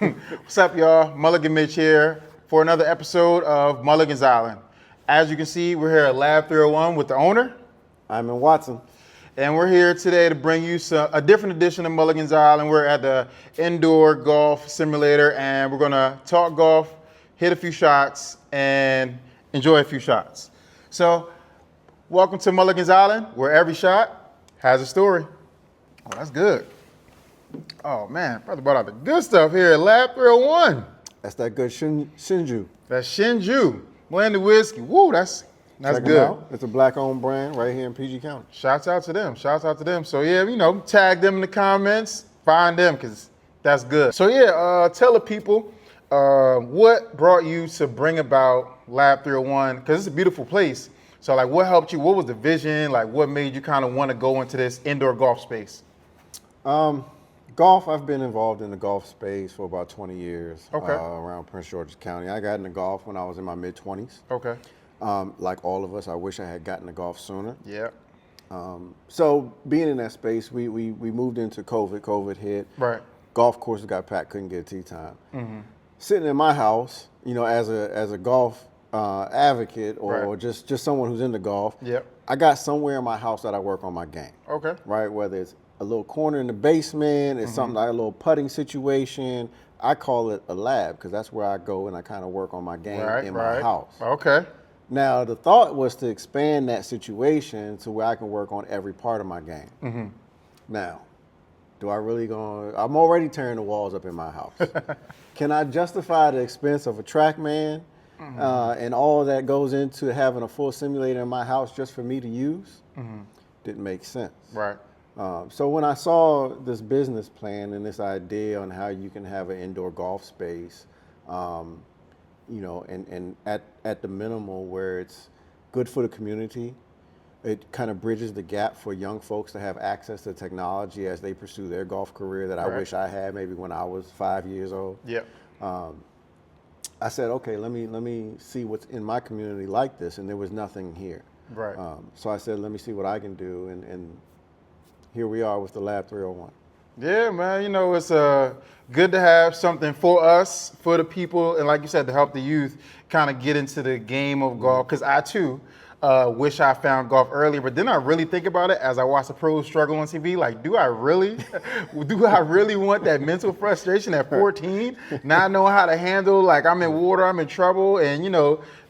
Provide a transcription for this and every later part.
What's up, y'all? Mulligan Mitch here for another episode of Mulligan's Island. As you can see, we're here at Lab 301 with the owner. I'm in Watson. And we're here today to bring you a different edition of Mulligan's Island. We're at the indoor golf simulator, and we're gonna talk golf, hit a few shots, and enjoy a few shots. So, welcome to Mulligan's Island, where every shot has a story. Oh, that's good. Oh man, brother brought out the good stuff here at Lab 301. That's that good Shinju. That's Shinju, blended whiskey. Woo, that's Check 'em good. out. It's a black-owned brand right here in PG County. Shouts out to them. Shouts out to them. So yeah, tag them in the comments, find them, because that's good. So yeah, tell the people what brought you to bring about Lab 301, because it's a beautiful place. So like, what helped you? What was the vision? Like, what made you kind of want to go into this indoor golf space? Golf, I've been involved in the golf space for about 20 years. Okay. Around Prince George's County. I got into golf when I was in my mid-20s. Okay. Like all of us, I wish I had gotten to golf sooner. Yeah. So being in that space, we moved into COVID. COVID hit. Right. Golf courses got packed, couldn't get tee time. Mm-hmm. Sitting in my house, as a golf advocate or Right. just someone who's into golf, Yep. I got somewhere in my house that I work on my game. Okay. Right, whether it's a little corner in the basement, it's something like a little putting situation. I call it a lab because that's where I go and I kind of work on my game in my house. Okay. Now, the thought was to expand that situation to where I can work on every part of my game. Mm-hmm. Now, do I really I'm already tearing the walls up in my house. Can I justify the expense of a TrackMan and all that goes into having a full simulator in my house just for me to use? Mm-hmm. Didn't make sense. Right. So when I saw this business plan and this idea on how you can have an indoor golf space, and at the minimal where it's good for the community, it kind of bridges the gap for young folks to have access to technology as they pursue their golf career that I wish I had maybe when I was 5 years old. Yep. I said, okay, let me see what's in my community like this, and there was nothing here. Right. So I said, let me see what I can do, and here we are with the Lab 301. Yeah, man, it's good to have something for us, for the people, and like you said, to help the youth kind of get into the game of golf, because I too wish I found golf earlier, but then I really think about it as I watch the pros struggle on TV, like, do I really want that mental frustration at 14, not knowing how to handle, like, I'm in water, I'm in trouble, and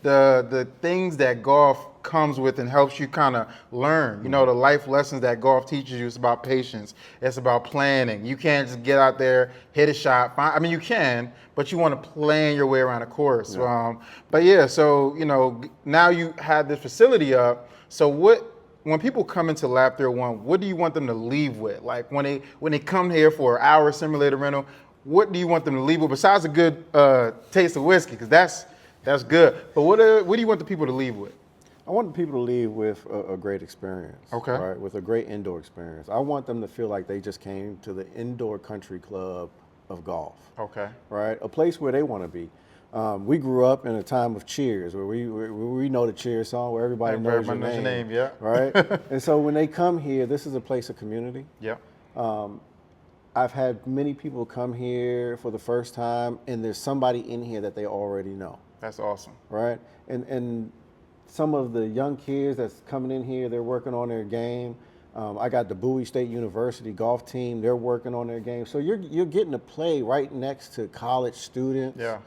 the things that golf comes with and helps you kind of learn, the life lessons that golf teaches you. It's about patience. It's about planning. You can't just get out there, hit a shot. I mean, you can, but you want to plan your way around a course. Yeah. So, now you have this facility up. So when people come into Lab 301, what do you want them to leave with? Like when they come here for an hour simulator rental, what do you want them to leave with besides a good taste of whiskey? Because that's good. But what do you want the people to leave with? I want the people to leave with a great experience. Okay. Right, with a great indoor experience. I want them to feel like they just came to the indoor country club of golf. Okay. Right, a place where they want to be. We grew up in a time of cheers, where we know the cheers song, where everybody knows your name. Yeah. Right. And so when they come here, this is a place of community. Yeah. I've had many people come here for the first time, and there's somebody in here that they already know. That's awesome. Right, and some of the young kids that's coming in here, they're working on their game. I got the Bowie State University golf team, they're working on their game. So you're getting to play right next to college students. Yeah.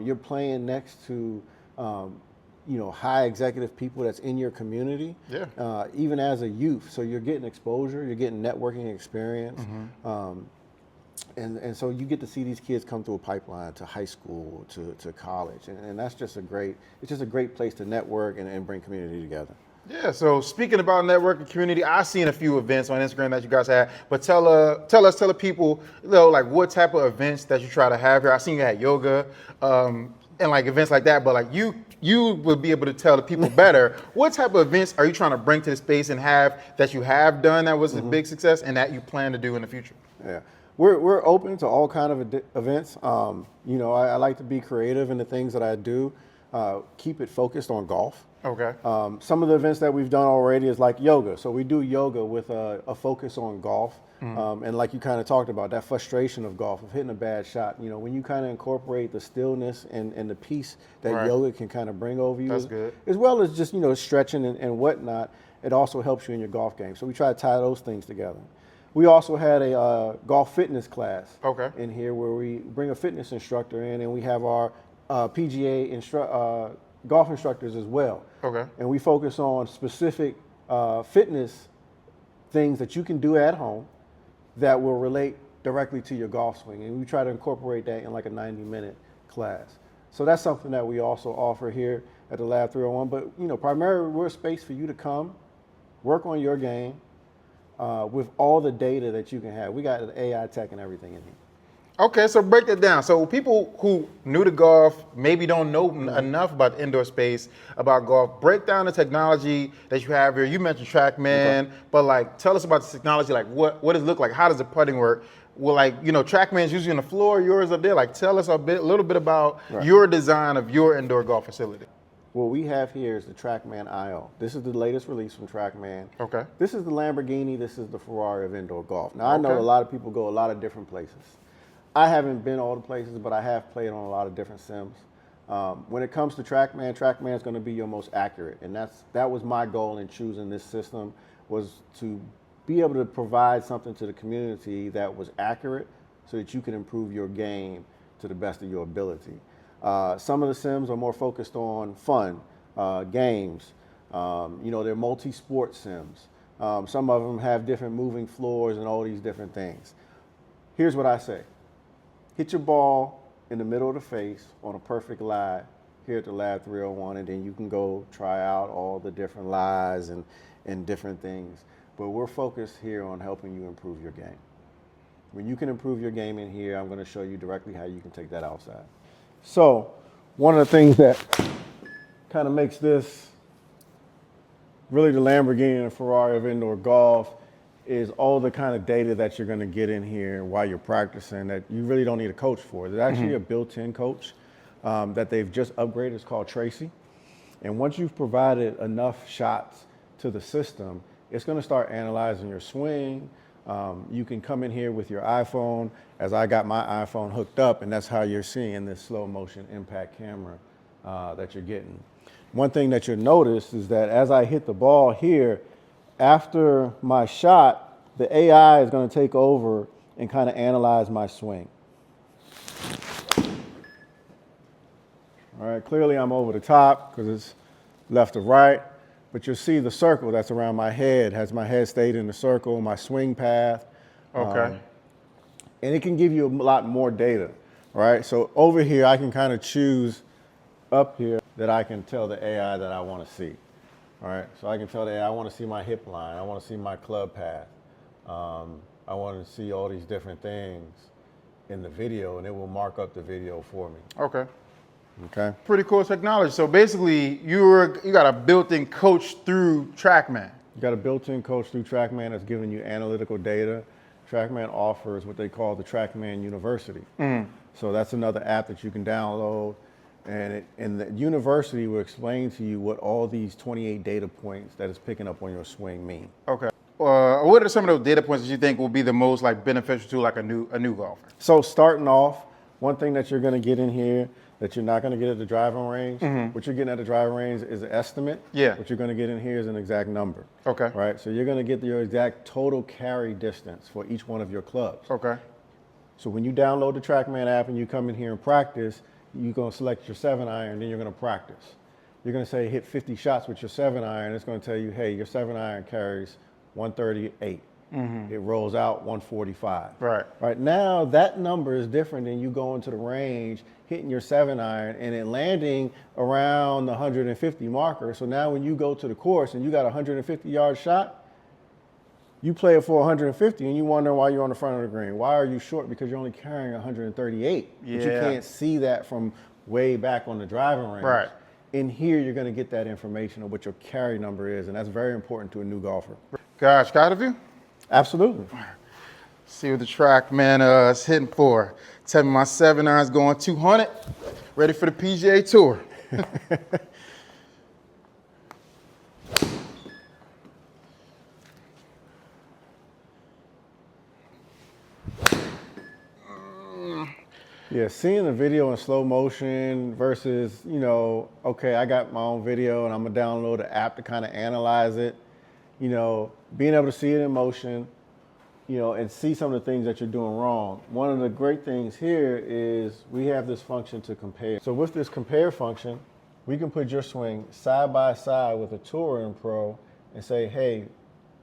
You're playing next to high executive people that's in your community. Yeah. Even as a youth. So you're getting exposure, you're getting networking experience. Mm-hmm. And so you get to see these kids come through a pipeline to high school, to college. And that's just it's just a great place to network and bring community together. Yeah, so speaking about networking community, I've seen a few events on Instagram that you guys had, but tell the people, like what type of events that you try to have here. I seen you had yoga, and like events like that, but like you would be able to tell the people better, what type of events are you trying to bring to the space and have that you have done that was a big success and that you plan to do in the future? Yeah. We're open to all kind of events. I like to be creative in the things that I do. Keep it focused on golf. Okay. Some of the events that we've done already is like yoga. So we do yoga with a focus on golf. And like you kind of talked about, that frustration of golf, of hitting a bad shot. You know, when you kind of incorporate the stillness and the peace that yoga can kind of bring over you, That's good. as well as just, you know, stretching and whatnot, it also helps you in your golf game. So we try to tie those things together. We also had a golf fitness class in here where we bring a fitness instructor in, and we have our PGA golf instructors as well. And we focus on specific fitness things that you can do at home that will relate directly to your golf swing. And we try to incorporate that in like a 90-minute class. So that's something that we also offer here at the Lab 301. But, you know, primarily we're a space for you to come, work on your game with all the data that you can have. We got the AI tech and everything in here. Okay, so break that down. So people who new to golf maybe don't know enough about the indoor space, about golf. Break down the technology that you have here. You mentioned TrackMan, but like tell us about the technology. Like what does it look like? How does the putting work? Well, like, you know, TrackMan's usually on the floor, yours up there. Like tell us a little bit about your design of your indoor golf facility. What we have here is the TrackMan IO. This is the latest release from TrackMan. Okay. This is the Lamborghini. This is the Ferrari of indoor golf. Now, I know a lot of people go a lot of different places. I haven't been all the places, but I have played on a lot of different sims. When it comes to TrackMan, TrackMan is going to be your most accurate, and that was my goal in choosing this system, was to be able to provide something to the community that was accurate, so that you can improve your game to the best of your ability. Some of the sims are more focused on fun, games. You know, they're multi-sport sims. Some of them have different moving floors and all these different things. Here's what I say. Hit your ball in the middle of the face on a perfect lie here at the Lab 301, and then you can go try out all the different lies and different things. But we're focused here on helping you improve your game. When you can improve your game in here, I'm going to show you directly how you can take that outside. So one of the things that kind of makes this really the Lamborghini and Ferrari of indoor golf is all the kind of data that you're going to get in here while you're practicing that you really don't need a coach for. There's actually a built-in coach that they've just upgraded. It's called Tracy. And once you've provided enough shots to the system, it's going to start analyzing your swing. You can come in here with your iPhone, as I got my iPhone hooked up, and that's how you're seeing this slow motion impact camera that you're getting. One thing that you'll notice is that as I hit the ball here, after my shot, the AI is going to take over and kind of analyze my swing. All right, clearly I'm over the top because it's left to right, but you'll see the circle that's around my head. Has my head stayed in the circle, my swing path. And it can give you a lot more data, right? So over here, I can kind of choose up here that I can tell the AI that I want to see. All right, so I can tell the AI I want to see my hip line, I want to see my club path. I want to see all these different things in the video, and it will mark up the video for me. Okay. Pretty cool technology. So basically, you got a built-in coach through TrackMan. You got a built-in coach through TrackMan that's giving you analytical data. TrackMan offers what they call the TrackMan University. So that's another app that you can download. And the university will explain to you what all these 28 data points that it's picking up on your swing mean. Okay. What are some of those data points that you think will be the most like beneficial to like a new golfer? So starting off, one thing that you're going to get in here that you're not going to get at the driving range, what you're getting at the driving range is an estimate. What you're going to get in here is an exact number. Right? So you're going to get your exact total carry distance for each one of your clubs. So when you download the TrackMan app and you come in here and practice, you're going to select your 7-iron, then you're going to practice. You're going to say hit 50 shots with your 7-iron. It's going to tell you, hey, your 7-iron carries 138. It rolls out 145. Right now, that number is different than you going to the range, hitting your 7-iron, and it landing around the 150 marker. So now when you go to the course and you got a 150-yard shot, you play it for 150 and you wonder why you're on the front of the green. Why are you short? Because you're only carrying 138. But you can't see that from way back on the driving range. In here, you're going to get that information of what your carry number is, and that's very important to a new golfer. Gosh, got of you? Absolutely. See what the TrackMan is hitting for. Tell me my 7-iron's going 200. Ready for the PGA Tour. Yeah, seeing the video in slow motion versus, okay, I got my own video and I'm gonna download an app to kind of analyze it. Being able to see it in motion, and see some of the things that you're doing wrong. One of the great things here is we have this function to compare. So with this compare function, we can put your swing side by side with a Touring Pro and say, hey,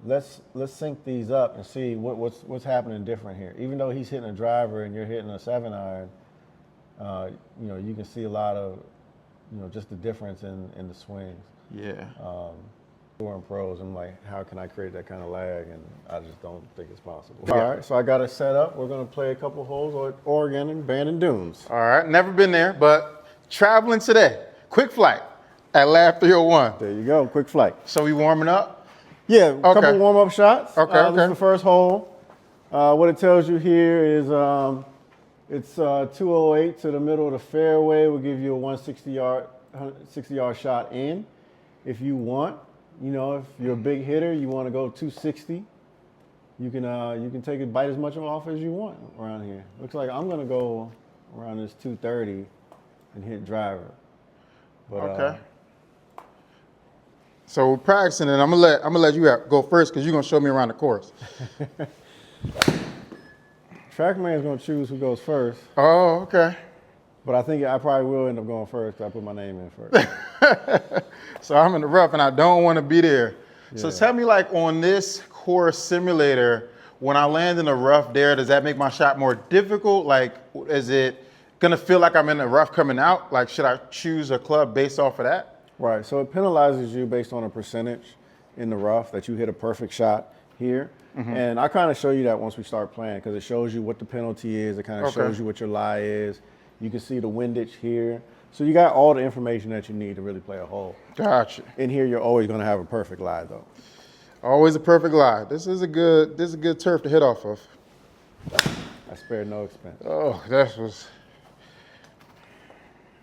let's sync these up and see what's happening different here. Even though he's hitting a driver and you're hitting a 7-iron, you can see a lot of, just the difference in the swings. Yeah. Touring Pros, I'm like, how can I create that kind of lag? And I just don't think it's possible. All right, so I got it set up. We're gonna play a couple holes at Oregon and Bandon Dunes. All right, never been there, but traveling today. Quick flight at Lab 301. There you go, quick flight. So we warming up? Yeah, a couple warm-up shots. Okay, This is the first hole. What it tells you here is it's 208 to the middle of the fairway. We'll give you a 160-yard shot in. If you want, if you're a big hitter, you want to go 260. You can take it, bite as much off as you want around here. Looks like I'm gonna go around this 230 and hit driver. But, okay. So we're practicing, and I'm gonna let you go first because you're gonna show me around the course. TrackMan's gonna choose who goes first. Oh, okay. But I think I probably will end up going first because I put my name in first. So I'm in the rough, and I don't want to be there. Yeah. So tell me, like on this course simulator, when I land in the rough there, does that make my shot more difficult? Like, is it gonna feel like I'm in the rough coming out? Like, should I choose a club based off of that? Right, so it penalizes you based on a percentage in the rough that you hit a perfect shot here. Mm-hmm. And I kind of show you that once we start playing because it shows you what the penalty is. It kind of shows you what your lie is. You can see the windage here. So you got all the information that you need to really play a hole. Gotcha. In here, you're always going to have a perfect lie, though. Always a perfect lie. This is a good turf to hit off of. I spared no expense. Oh,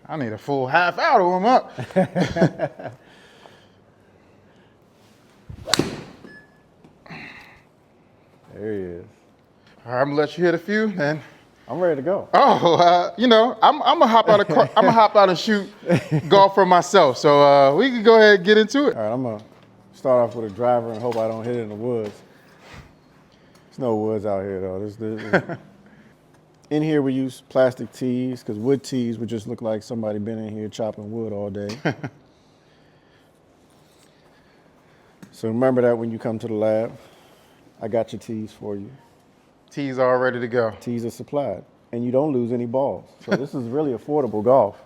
I need a full half hour to warm up. There he is. All right, I'm gonna let you hit a few, then. I'm ready to go. Oh, I'm gonna hop out. I'm gonna hop out and shoot golf for myself. So we can go ahead and get into it. All right, I'm gonna start off with a driver and hope I don't hit it in the woods. There's no woods out here though. In here we use plastic tees because wood tees would just look like somebody been in here chopping wood all day. So remember that when you come to the lab, I got your tees for you. Tees all ready to go. Tees are supplied. And you don't lose any balls. So this is really affordable golf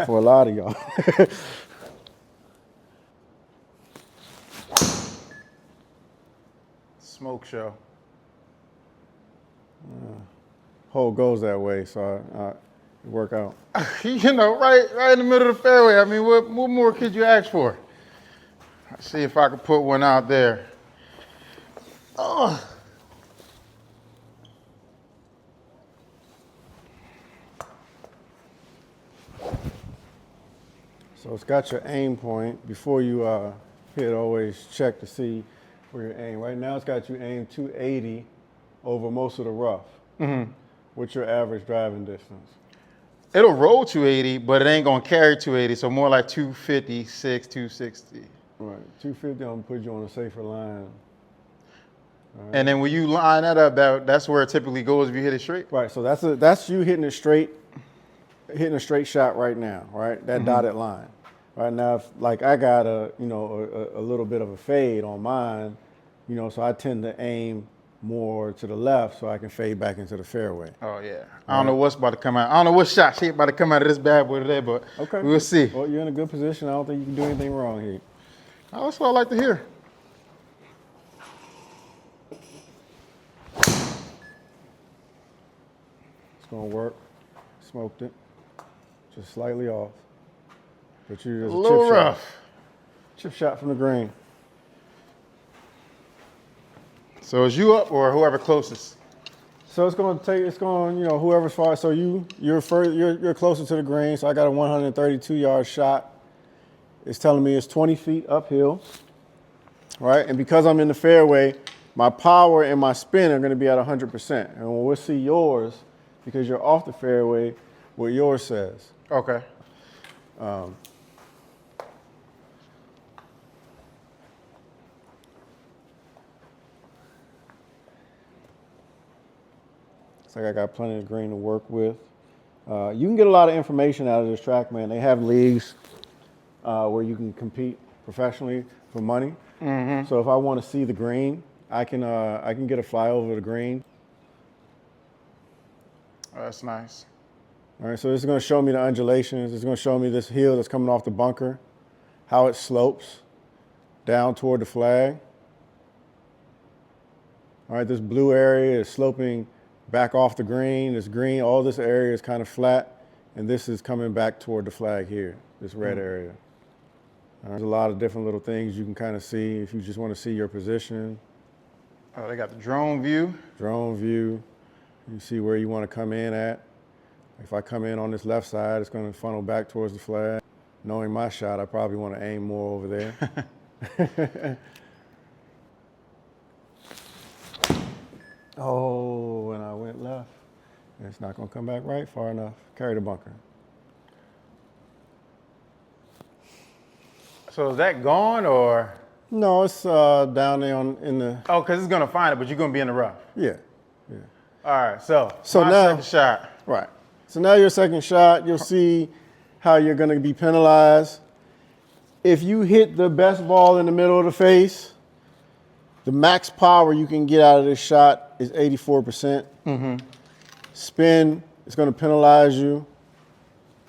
for a lot of y'all. Smoke show. Hole goes that way, so I work out. Right in the middle of the fairway. I mean, what more could you ask for? Let's see if I can put one out there. Oh. So it's got your aim point. Before you hit, always check to see where your aim. Right now it's got you aim 280 over most of the rough. Mm-hmm. What's your average driving distance? It'll roll 280, but it ain't gonna carry 280, so more like 256, 260. Right, 250, I'm gonna put you on a safer line. Right. And then when you line that up, that's where it typically goes if you hit it straight? Right, so that's you hitting a straight shot right now, right? That dotted line. Right now, like I got a little bit of a fade on mine, so I tend to aim more to the left so I can fade back into the fairway. Oh, yeah. I don't know what's about to come out. I don't know what shot shape about to come out of this bad boy today, but we'll see. Well, you're in a good position. I don't think you can do anything wrong here. Oh, that's what I like to hear. It's going to work. Smoked it. Just slightly off. But you're just a little rough. Chip shot from the green. So is you up or whoever closest? So whoever's far. So you're closer to the green. So I got a 132-yard shot. It's telling me it's 20 feet uphill, right? And because I'm in the fairway, my power and my spin are going to be at 100%. And we'll see yours because you're off the fairway where yours says. Okay. It's like I got plenty of green to work with. You can get a lot of information out of this track, man. They have leagues where you can compete professionally for money. Mm-hmm. So if I want to see the green, I can get a flyover of the green. Oh, that's nice. All right, so this is going to show me the undulations. It's going to show me this hill that's coming off the bunker, how it slopes down toward the flag. All right, this blue area is sloping back off the green. This green, all this area is kind of flat, and this is coming back toward the flag here, this red area. There's a lot of different little things you can kind of see if you just want to see your position. Oh, they got the drone view. Drone view. You see where you want to come in at. If I come in on this left side, it's going to funnel back towards the flag. Knowing my shot, I probably want to aim more over there. Oh, and I went left. It's not going to come back right far enough. Carry the bunker. So is that gone or? No, it's down there in the. Oh, because it's going to find it, but you're going to be in the rough. Yeah. All right, so So my now, second shot. Right. So now your second shot, you'll see how you're going to be penalized. If you hit the best ball in the middle of the face, the max power you can get out of this shot is 84%. Mm-hmm. Spin is going to penalize you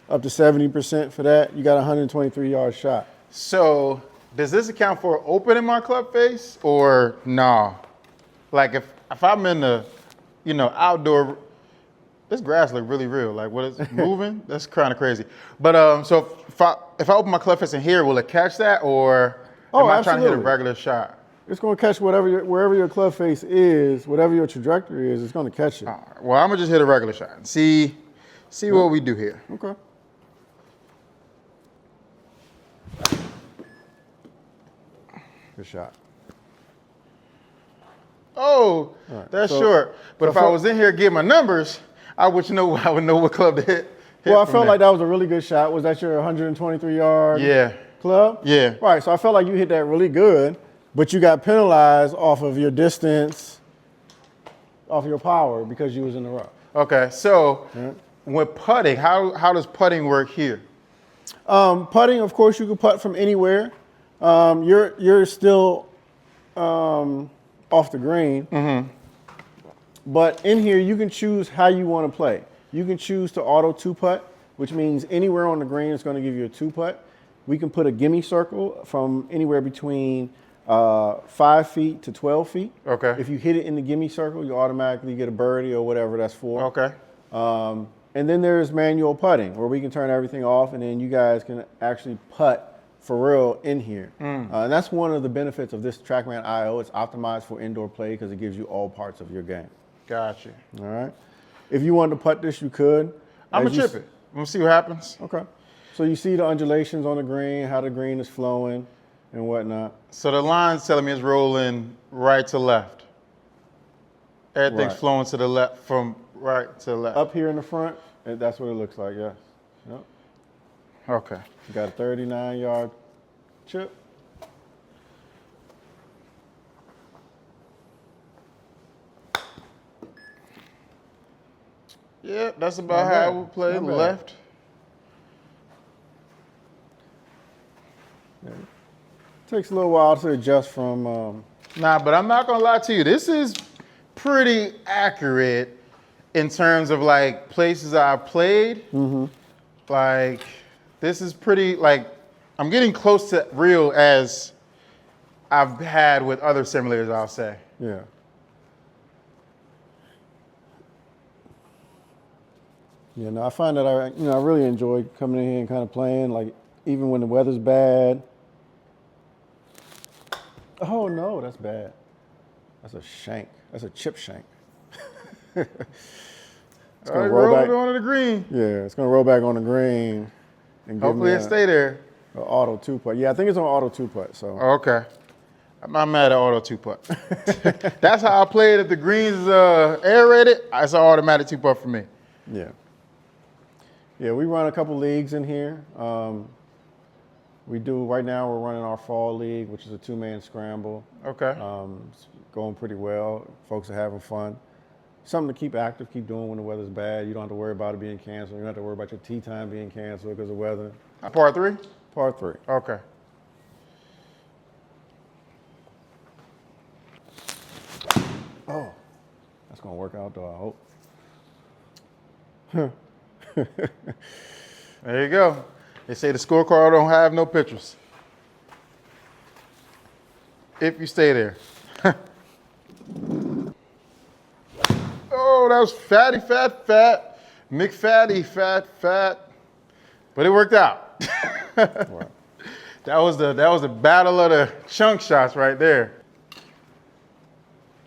up to 70% for that. You got a 123-yard shot. So does this account for opening my club face or no? Like if I'm in the, outdoor, this grass look really real. Like what is moving? That's kind of crazy. But so if I open my club face in here, will it catch that or am I trying to hit a regular shot? It's going to catch wherever your club face is, whatever your trajectory is, it's going to catch it. All right, well, I'm gonna just hit a regular shot and see what we do here. Okay. Good shot. Oh, right, that's so- short. But so if I was in here getting my numbers, I would know what club to hit. Well, I from felt there. like that was a really good shot. Was that your 123-yard Yeah. club? Yeah. Right, so I felt like you hit that really good, but you got penalized off of your distance, off your power because you was in the rough. Okay, so with putting, how does putting work here? Putting, of course, you can putt from anywhere. You're still off the green. Mm-hmm. But in here, you can choose how you want to play. You can choose to auto two-putt, which means anywhere on the green is going to give you a two-putt. We can put a gimme circle from anywhere between 5 feet to 12 feet. Okay. If you hit it in the gimme circle, you automatically get a birdie or whatever that's for. Okay. And then there's manual putting, where we can turn everything off, and then you guys can actually putt for real in here. And that's one of the benefits of this TrackMan IO. It's optimized for indoor play because it gives you all parts of your game. Gotcha. All right. If you wanted to putt this, you could. I'm gonna chip it. I'm gonna see what happens. Okay. So you see the undulations on the green, how the green is flowing and whatnot. So the line's telling me it's rolling right to left. Everything's Right. flowing to the left from right to left. Up here in the front, that's what it looks like, yes. Yep. Okay. You got a 39-yard chip. Yeah, that's about Not how I bad. would play Not bad. left. Yeah. Takes a little while to adjust from. Nah, but I'm not gonna lie to you. This is pretty accurate in terms of like places I've played. Mm-hmm. Like this is pretty like I'm getting close to real as I've had with other simulators, I'll say. Yeah. Yeah, no, I find that I really enjoy coming in here and kind of playing, like even when the weather's bad. Oh no, that's bad. That's a shank. That's a chip shank. It's All right, gonna roll roll back. it onto the green. Yeah, it's gonna roll back on the green. And give Hopefully me it stay there. an auto two putt. Yeah, I think it's on auto two putt. So Okay. I'm not mad at auto two putt. That's how I play it. If the greens is aerated, it's an automatic two putt for me. Yeah. Yeah, we run a couple leagues in here. We do, right now we're running our fall league, which is a 2-man scramble. Okay. It's going pretty well. Folks are having fun. Something to keep active, keep doing when the weather's bad. You don't have to worry about it being canceled. You don't have to worry about your tee time being canceled because of weather. Part 3? Part 3. Okay. Oh, that's going to work out though, I hope. There you go. They say the scorecard don't have no pictures. If you stay there. Oh, that was fatty, fat. McFatty, fat. But it worked out. Right. That was the battle of the chunk shots right there.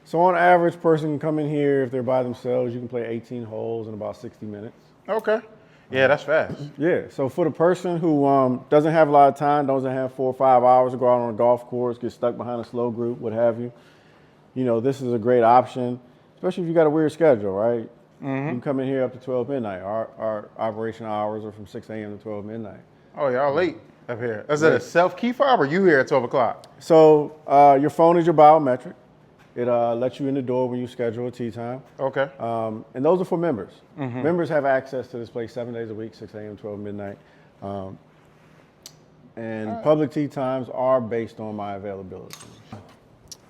So on average, person can come in here, if they're by themselves, you can play 18 holes in about 60 minutes. Okay. Yeah, that's fast. Yeah, so for the person who doesn't have a lot of time, doesn't have 4 or 5 hours to go out on a golf course, get stuck behind a slow group, what have you, this is a great option, especially if you got a weird schedule, right? You can come in here up to 12 midnight. Our operation hours are from 6 a.m. to 12 midnight. Oh, y'all late up here. Is it a self-key fob or you here at 12 o'clock? So your phone is your biometric. It lets you in the door when you schedule a tee time. Okay. And those are for members. Members have access to this place 7 days a week, 6 a.m., 12 midnight. And public tee times are based on my availability.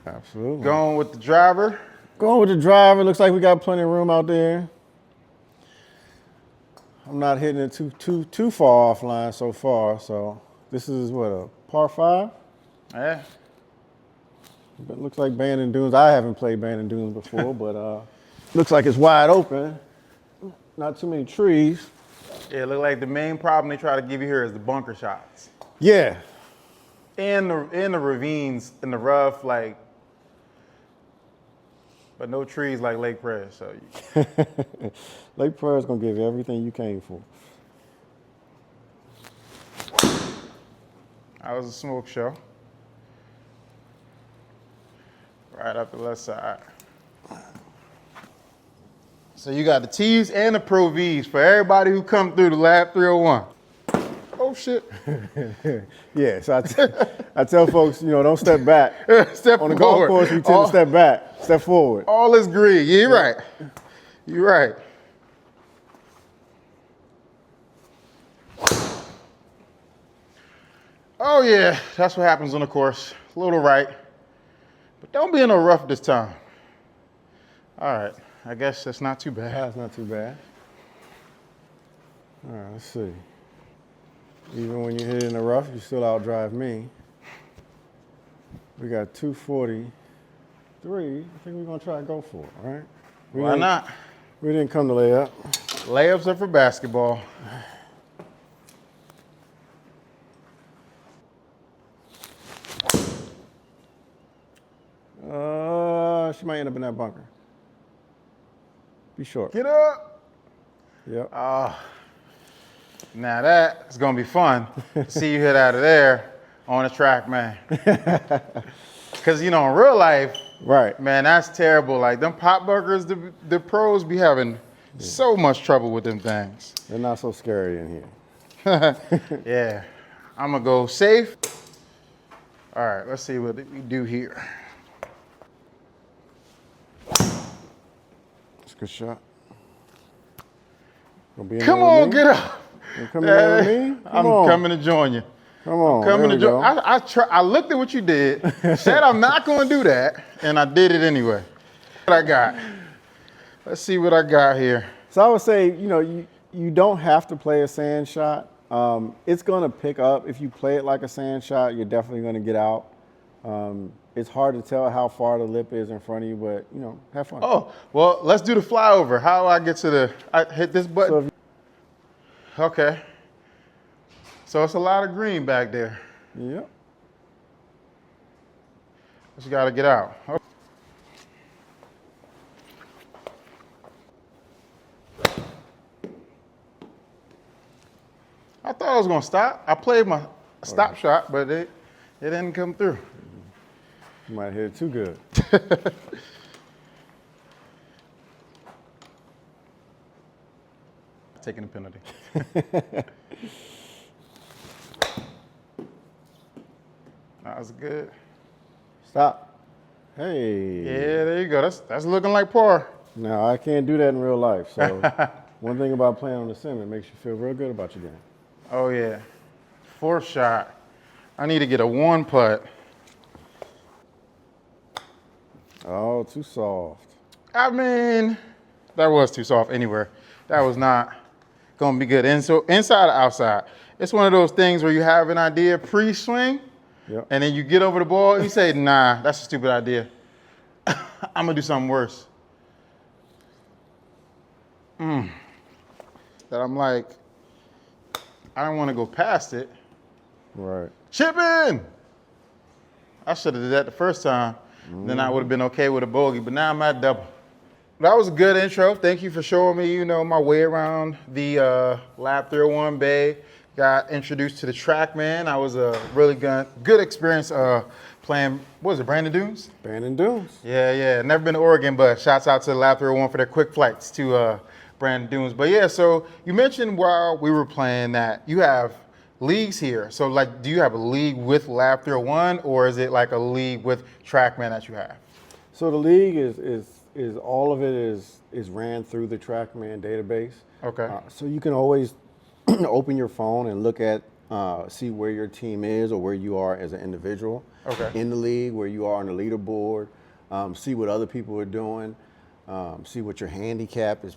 Absolutely. Going with the driver. Going with the driver. Looks like we got plenty of room out there. I'm not hitting it too far offline so far. So this is what, a par 5? Yeah. It looks like Bandon Dunes. I haven't played Bandon Dunes before, but looks like it's wide open. Not too many trees. Yeah, it look like the main problem they try to give you here is the bunker shots. Yeah. And the ravines in the rough, but no trees like Lake Prairie. So Lake Prairie's gonna give you everything you came for. that was a smoke show. Right up the left side. So you got the T's and the Pro V's for everybody who come through the Lab 301. Oh shit. Yeah, so I tell folks, don't step back. Step On the forward. golf course, we tend to step back, step forward. All is green. Yeah, you're right. You're right. Oh yeah, that's what happens on the course. A little right. But don't be in a rough this time. All right, I guess that's not too bad. That's not too bad. All right, let's see. Even when you hit it in the rough, you still outdrive me. We got 243. I think we're gonna try to go for it, all right? Why not? We didn't come to lay up. Layups are for basketball. She might end up in that bunker. Be short. Get up. Yep. Now that's gonna be fun to see you hit out of there on the track, man. Cause in real life, Right. man, that's terrible. Like them pop burgers, the pros be having so much trouble with them things. They're not so scary in here. Yeah, I'm gonna go safe. All right, let's see what we do here. That's a good shot. Gonna be in Come there on, with me? get up. You coming in with me? Come I'm on. coming to join you. Come on. Coming there to we join. go. I looked at what you did, said I'm not going to do that, and I did it anyway. What I got? Let's see what I got here. So I would say, you don't have to play a sand shot. It's going to pick up. If you play it like a sand shot, you're definitely going to get out. It's hard to tell how far the lip is in front of you, but, have fun. Oh, well, let's do the flyover. How do I get to I hit this button? Okay. So it's a lot of green back there. Yep. Just got to get out. Okay. I thought I was going to stop. I played my stop shot, but it didn't come through. You might hit it too good. taking a penalty. That was good. Stop. Hey. Yeah, there you go. That's looking like par. Now, I can't do that in real life. So one thing about playing on the sim, it makes you feel real good about your game. Oh, yeah. 4th shot. I need to get a 1 putt. Oh, too soft. I mean, that was too soft anywhere. That was not going to be good. And so inside or outside, it's one of those things where you have an idea pre-swing, Yep. and then you get over the ball and you say, nah, that's a stupid idea. I'm going to do something worse. That I'm like, I don't want to go past it. Right. Chip in! I should have did that the first time. Then I would have been okay with a bogey, but now I'm at double. That was a good intro. Thank you for showing me, my way around the Lab 301 Bay. Got introduced to the TrackMan. I was a really good experience playing, what was it, Brandon Dunes? Brandon Dunes. Yeah. Never been to Oregon, but shouts out to the Lab 301 for their quick flights to Brandon Dunes. But yeah, so you mentioned while we were playing that you have leagues here. So like, do you have a league with Lab 301 or is it like a league with TrackMan that you have? So the league is all of it is ran through the TrackMan database. Okay. So you can always open your phone and look at, see where your team is or where you are as an individual in the league, where you are on the leaderboard, see what other people are doing, see what your handicap is,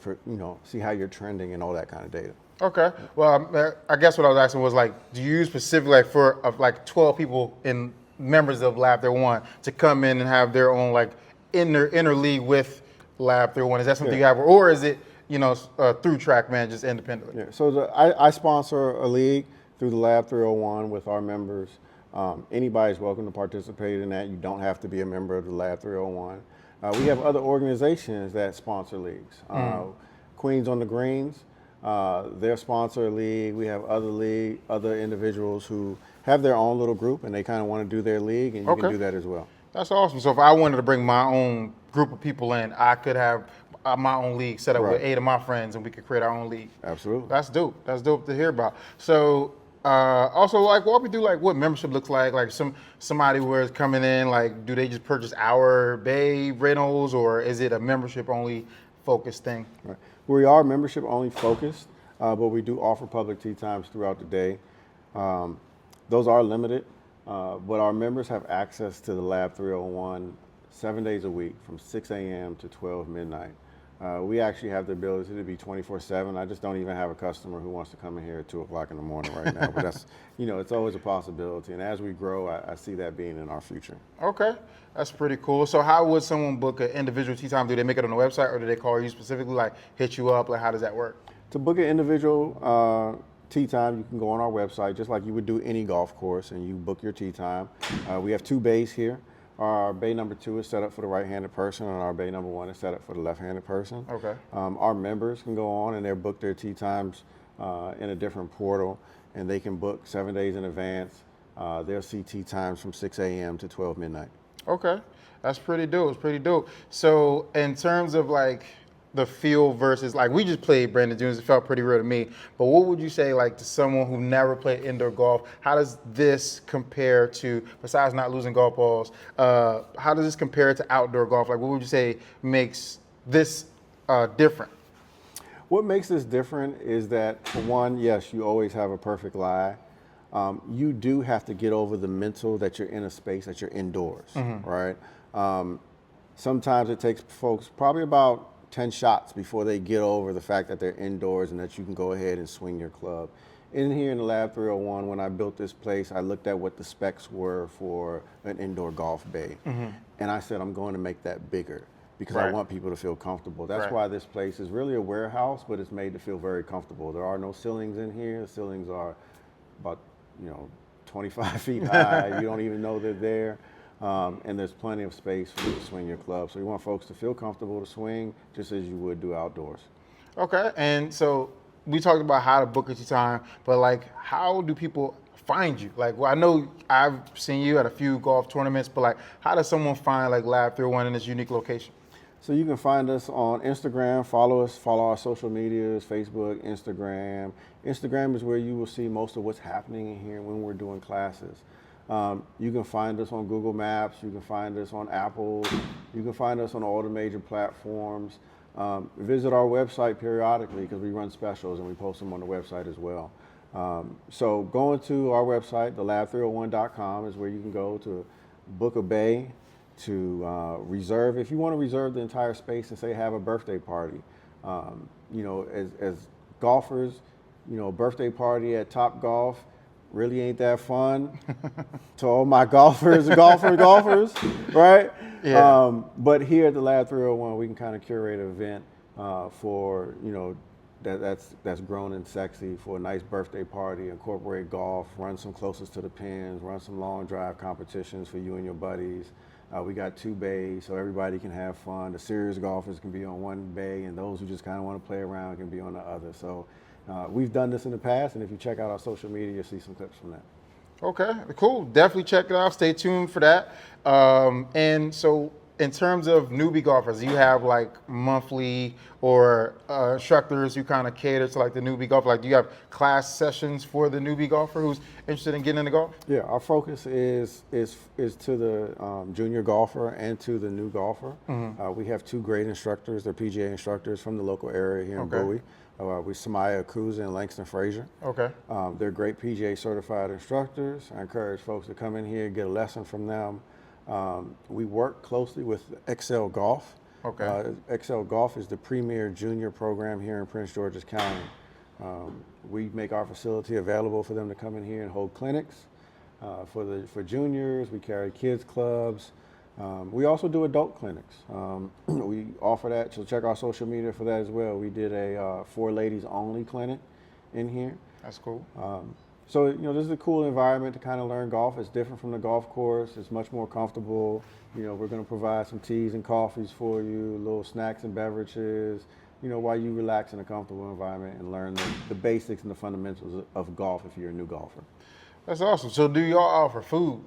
see how you're trending and all that kind of data. Okay. Well, I guess what I was asking was like, do you use specifically like for like 12 people in members of Lab 301 to come in and have their own like inner league with Lab 301? Is that something you have, or is it through TrackMan just independently? Yeah. So I sponsor a league through the Lab 301 with our members. Anybody's welcome to participate in that. You don't have to be a member of the Lab 301. We have other organizations that sponsor leagues. Queens on the Greens. Their sponsor a league. We have other individuals who have their own little group and they kind of want to do their league, and you can do that as well. That's awesome. So if I wanted to bring my own group of people in, I could have my own league set up with 8 of my friends and we could create our own league. Absolutely. That's dope. That's dope to hear about. So also like walk me through like what membership looks like somebody where it's coming in, like do they just purchase our bay rentals or is it a membership only focused thing? Right. We are membership only focused, but we do offer public tee times throughout the day. Those are limited, but our members have access to the Lab 301 7 days a week from 6 a.m. to 12 midnight. We actually have the ability to be 24/7. I just don't even have a customer who wants to come in here at 2 o'clock in the morning right now, but that's, it's always a possibility. And as we grow, I see that being in our future. Okay, that's pretty cool. So how would someone book an individual tee time? Do they make it on the website or do they call you specifically, like hit you up? Like how does that work? To book an individual tee time, you can go on our website just like you would do any golf course and you book your tee time. We have 2 bays here. Our bay number 2 is set up for the right-handed person, and our bay number 1 is set up for the left-handed person. Okay. Our members can go on and they'll book their tee times in a different portal, and they can book 7 days in advance. They'll see tee times from 6 a.m. to 12 midnight. Okay, that's pretty dope. It's pretty dope. So in terms of like the feel versus like we just played Brandon Dunes, it felt pretty real to me. But what would you say like to someone who never played indoor golf? How does this compare to, besides not losing golf balls, how does this compare to outdoor golf? Like what would you say makes this different? What makes this different is that, for one, yes, you always have a perfect lie. You do have to get over the mental that you're in a space, that you're indoors, right? Sometimes it takes folks probably about 10 shots before they get over the fact that they're indoors and that you can go ahead and swing your club. In here in the Lab 301, when I built this place, I looked at what the specs were for an indoor golf bay. And I said, I'm going to make that bigger because I want people to feel comfortable. That's why this place is really a warehouse, but it's made to feel very comfortable. There are no ceilings in here. The ceilings are about 25 feet high. You don't even know they're there. And there's plenty of space for you to swing your club. So you want folks to feel comfortable to swing just as you would do outdoors. Okay, and so we talked about how to book a tee time, but like how do people find you? Like, well, I know I've seen you at a few golf tournaments, but like how does someone find like Lab 301 in this unique location? So you can find us on Instagram. Follow our social medias, Facebook, Instagram. Instagram is where you will see most of what's happening in here when we're doing classes. You can find us on Google Maps. You can find us on Apple. You can find us on all the major platforms. Visit our website periodically because we run specials and we post them on the website as well. So going to our website, thelab301.com, is where you can go to book a bay, to reserve. If you want to reserve the entire space and say have a birthday party, as golfers, a birthday party at Top Golf really ain't that fun. To all my golfers, right? Yeah. But here at the Lab 301, we can kind of curate an event for that's grown and sexy, for a nice birthday party, incorporate golf, run some closest to the pins, run some long drive competitions for you and your buddies. We got 2 bays so everybody can have fun. The serious golfers can be on one bay, and those who just kind of want to play around can be on the other. So we've done this in the past, and if you check out our social media, you'll see some clips from that. Okay, cool. Definitely check it out. Stay tuned for that. And so, in terms of newbie golfers, you have like monthly or instructors who kind of cater to like the newbie golfer. Like, do you have class sessions for the newbie golfer who's interested in getting into golf? Yeah, our focus is to the junior golfer and to the new golfer. Mm-hmm. We have 2 great instructors. They're PGA instructors from the local area here in Bowie. We Samaya Akuza and Langston Frazier. Okay. They're great PGA certified instructors. I encourage folks to come in here, get a lesson from them. We work closely with Excel Golf. Okay. Excel Golf is the premier junior program here in Prince George's County. We make our facility available for them to come in here and hold clinics. For juniors, we carry kids clubs. We also do adult clinics. We offer that, so check our social media for that as well. We did a for ladies only clinic in here. That's cool. So, this is a cool environment to kind of learn golf. It's different from the golf course. It's much more comfortable. We're going to provide some teas and coffees for you, little snacks and beverages, while you relax in a comfortable environment and learn the basics and the fundamentals of golf if you're a new golfer. That's awesome. So do y'all offer food?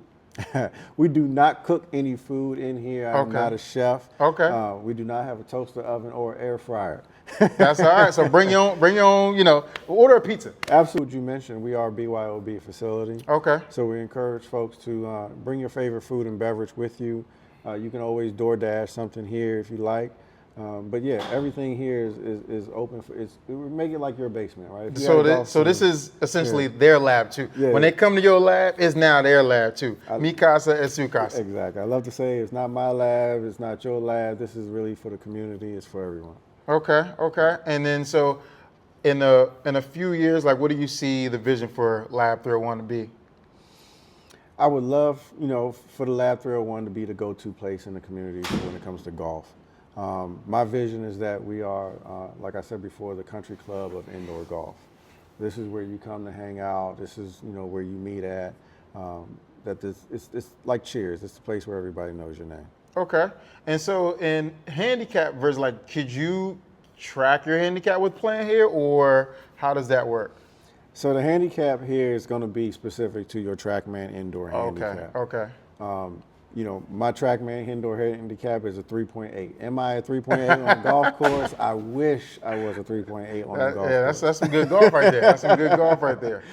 We do not cook any food in here. I'm not a chef. Okay. We do not have a toaster oven or air fryer. That's all right. So bring your own, order a pizza. Absolutely. You mentioned we are a BYOB facility. Okay. So we encourage folks to bring your favorite food and beverage with you. You can always DoorDash something here if you like. But yeah, everything here is open for we make it like your basement, right? So this is essentially their lab too. Yeah. When they come to your lab, it's now their lab too. Mi casa es su casa. Exactly. I love to say it's not my lab, it's not your lab. This is really for the community. It's for everyone. Okay. And then so in a few years, like what do you see the vision for Lab 301 to be? I would love, for the Lab 301 to be the go-to place in the community when it comes to golf. My vision is that we are, like I said before, the country club of indoor golf. This is where you come to hang out. This is, where you meet at. It's like Cheers. It's the place where everybody knows your name. Okay. And so in handicap versus could you track your handicap with playing here, or how does that work? So the handicap here is going to be specific to your TrackMan indoor handicap. Okay. My TrackMan indoor handicap is a 3.8. Am I a 3.8 on a golf course? I wish I was a 3.8 on a golf course. That's some good golf right there. That's some good golf right there.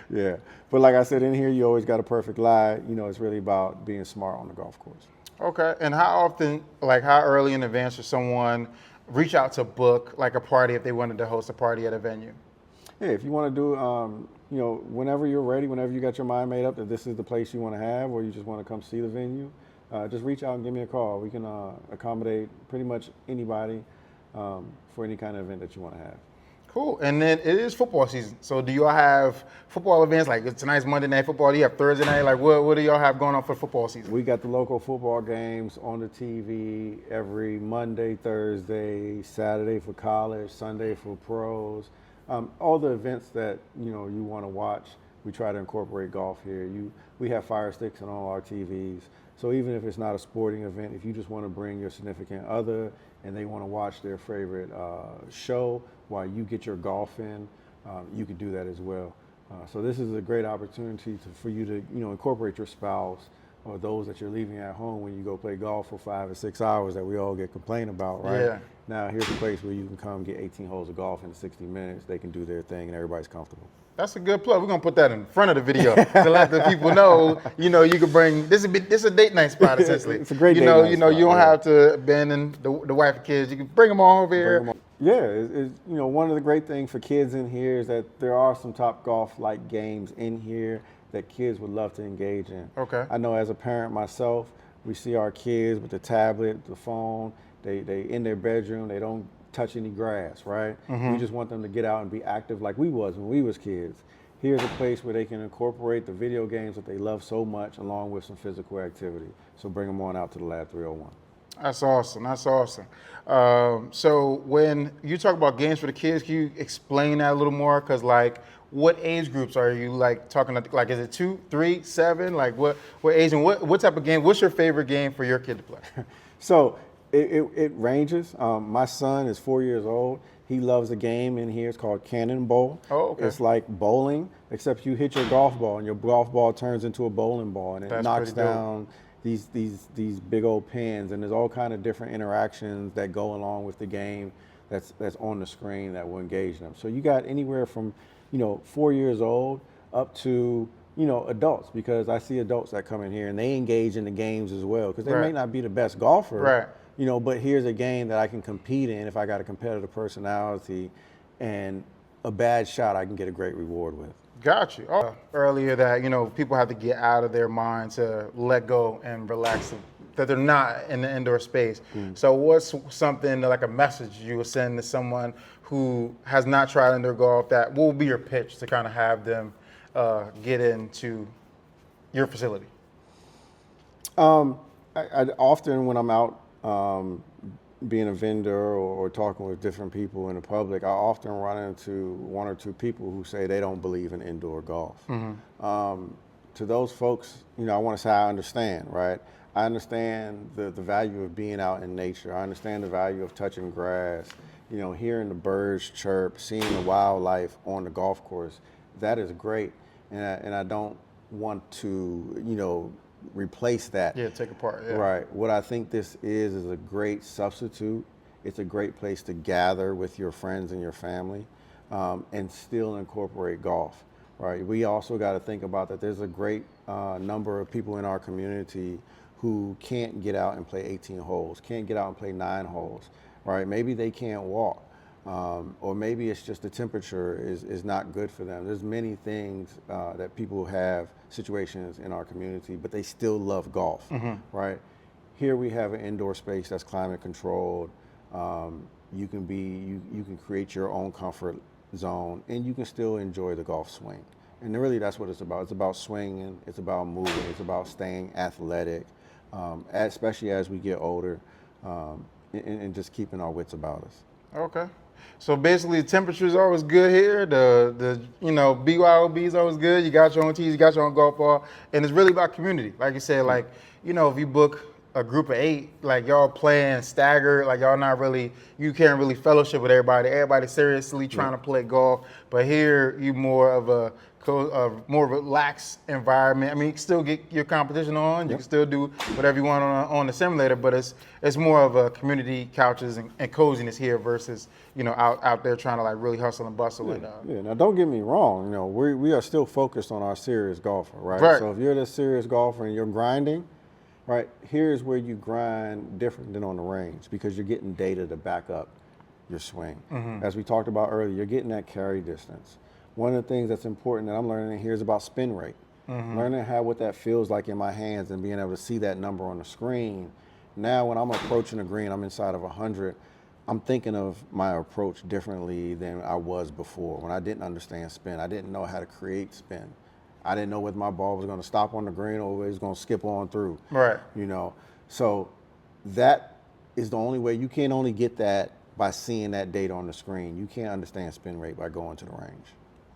Yeah. But like I said, in here, you always got a perfect lie. It's really about being smart on the golf course. Okay. And how often, how early in advance should someone reach out to book a party if they wanted to host a party at a venue? Yeah, if you want to do, whenever you're ready, whenever you got your mind made up that this is the place you want to have, or you just want to come see the venue, just reach out and give me a call. We can accommodate pretty much anybody for any kind of event that you want to have. Cool. And then it is football season. So do y'all have football events? Tonight's Monday Night Football. Do you have Thursday night? What do y'all have going on for football season? We got the local football games on the TV every Monday, Thursday, Saturday for college, Sunday for pros. All the events that you want to watch, we try to incorporate golf here. We have fire sticks on all our TVs. So even if it's not a sporting event, if you just want to bring your significant other and they want to watch their favorite show while you get your golf in, you could do that as well. So this is a great opportunity for you to incorporate your spouse or those that you're leaving at home when you go play golf for 5 or 6 hours that we all get complained about, right? Yeah. Now here's a place where you can come get 18 holes of golf in 60 minutes. They can do their thing and everybody's comfortable. That's a good plug. We're gonna put that in front of the video to let the people know. You know, you can bring this is a date night spot essentially. It's a great you date know, night you know, spot, you don't yeah. have to abandon the wife and kids. You can bring them all over here. Yeah, you know, one of the great things for kids in here is that there are some top golf-like games in here that kids would love to engage in. Okay. I know as a parent myself, we see our kids with the tablet, the phone, they in their bedroom, they don't touch any grass, right? We just want them to get out and be active like we was when we was kids. Here's a place where they can incorporate the video games that they love so much along with some physical activity. So bring them on out to the Lab 301. That's awesome. That's awesome. So when you talk about games for the kids, can you explain that a little more? Because like, what age groups are you like talking? Like, is it 2, 3, 7? Like, what age and what type of game? What's your favorite game for your kid to play? So it ranges. My son is 4 years old. He loves a game in here. It's called Cannonball. Oh, okay. It's like bowling, except you hit your golf ball, and your golf ball turns into a bowling ball, and it That's knocks pretty dope. down these big old pins. And there's all kind of different interactions that go along with the game that's on the screen that will engage them. So you got anywhere from 4 years old up to adults, because I see adults that come in here and they engage in the games as well, because they Right. may not be the best golfer. Right. But here's a game that I can compete in if I got a competitive personality, and a bad shot I can get a great reward with. Got you. Earlier that, people have to get out of their mind to let go and relax, that they're not in the indoor space. So what's something like a message you would send to someone who has not tried indoor golf? What will be your pitch to kind of have them get into your facility? I often, when I'm out being a vendor or talking with different people in the public, I often run into one or two people who say they don't believe in indoor golf. To those folks, I want to say I understand, right? I understand the value of being out in nature. I understand the value of touching grass, hearing the birds chirp, seeing the wildlife on the golf course. That is great, and I don't want to, replace that. Yeah, take apart. Yeah. Right. What I think this is a great substitute. It's a great place to gather with your friends and your family, and still incorporate golf. Right. We also got to think about that there's a great number of people in our community who can't get out and play 18 holes, can't get out and play 9 holes. Right. Maybe they can't walk. Or maybe it's just the temperature is not good for them. There's many things that people have situations in our community, but they still love golf, right? Here we have an indoor space that's climate controlled. You can create your own comfort zone, and you can still enjoy the golf swing. And really, that's what it's about. It's about swinging. It's about moving. It's about staying athletic, especially as we get older, and just keeping our wits about us. Okay. So basically, the temperature is always good here. The BYOB is always good. You got your own tees, you got your own golf ball, and it's really about community. Like you said, if you book a group of 8, like y'all playing staggered, like y'all not really, you can't really fellowship with everybody. Everybody's seriously trying to play golf, but here you more of a more relaxed environment. I mean, you can still get your competition on. You can still do whatever you want on the simulator, but it's more of a community, couches and coziness here versus out there trying to like really hustle and bustle. Yeah. Now don't get me wrong. We are still focused on our serious golfer, right? Right. So if you're the serious golfer and you're grinding, right? Here's where you grind different than on the range, because you're getting data to back up your swing. As we talked about earlier, you're getting that carry distance. One of the things that's important that I'm learning here is about spin rate. Learning what that feels like in my hands and being able to see that number on the screen. Now when I'm approaching a green, I'm inside of 100, I'm thinking of my approach differently than I was before. When I didn't understand spin, I didn't know how to create spin. I didn't know whether my ball was going to stop on the green or it was going to skip on through. Right. So that is the only way. You can't only get that by seeing that data on the screen. You can't understand spin rate by going to the range.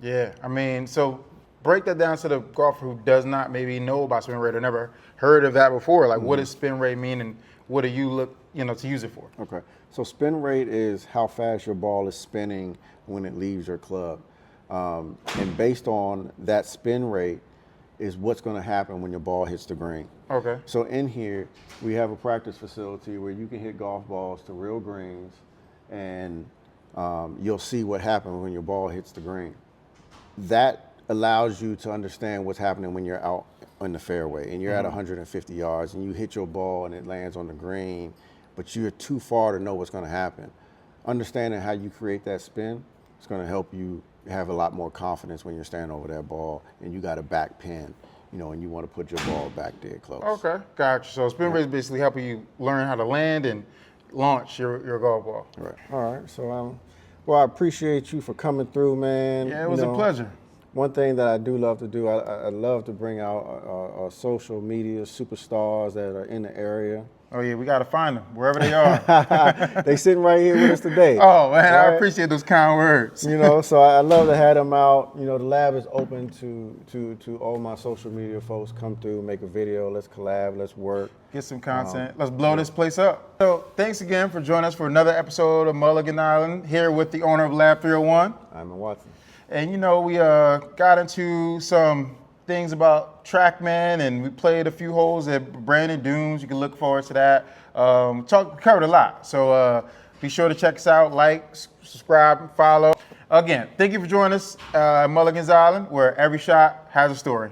Yeah, I mean, so break that down to the golfer who does not maybe know about spin rate or never heard of that before. Like, what does spin rate mean, and what do you look, to use it for? Okay, so spin rate is how fast your ball is spinning when it leaves your club, and based on that spin rate is what's going to happen when your ball hits the green. Okay. So in here, we have a practice facility where you can hit golf balls to real greens, and you'll see what happens when your ball hits the green. That allows you to understand what's happening when you're out in the fairway and you're at 150 yards and you hit your ball and it lands on the green, but you're too far to know what's going to happen. Understanding how you create that spin is going to help you have a lot more confidence when you're standing over that ball and you got a back pin, and you want to put your ball back dead close. Okay, gotcha. So spin rate is basically helping you learn how to land and launch your golf ball. Right. All right. So, well, I appreciate you for coming through, man. Yeah, it was a pleasure. One thing that I do love to do, I love to bring out social media superstars that are in the area. Oh yeah, we gotta find them wherever they are. They sitting right here with us today. Oh man, right? I appreciate those kind words. So I love to have them out. The lab is open to all my social media folks. Come through, make a video. Let's collab. Let's work. Get some content. Let's blow this place up. So thanks again for joining us for another episode of Mulligan Island. Here with the owner of Lab 301. I'm Watson. And we got into some things about TrackMan, and we played a few holes at Brandon Dunes. You can look forward to that. Covered a lot. So be sure to check us out, like, subscribe, follow. Again, thank you for joining us at Mulligan's Island, where every shot has a story.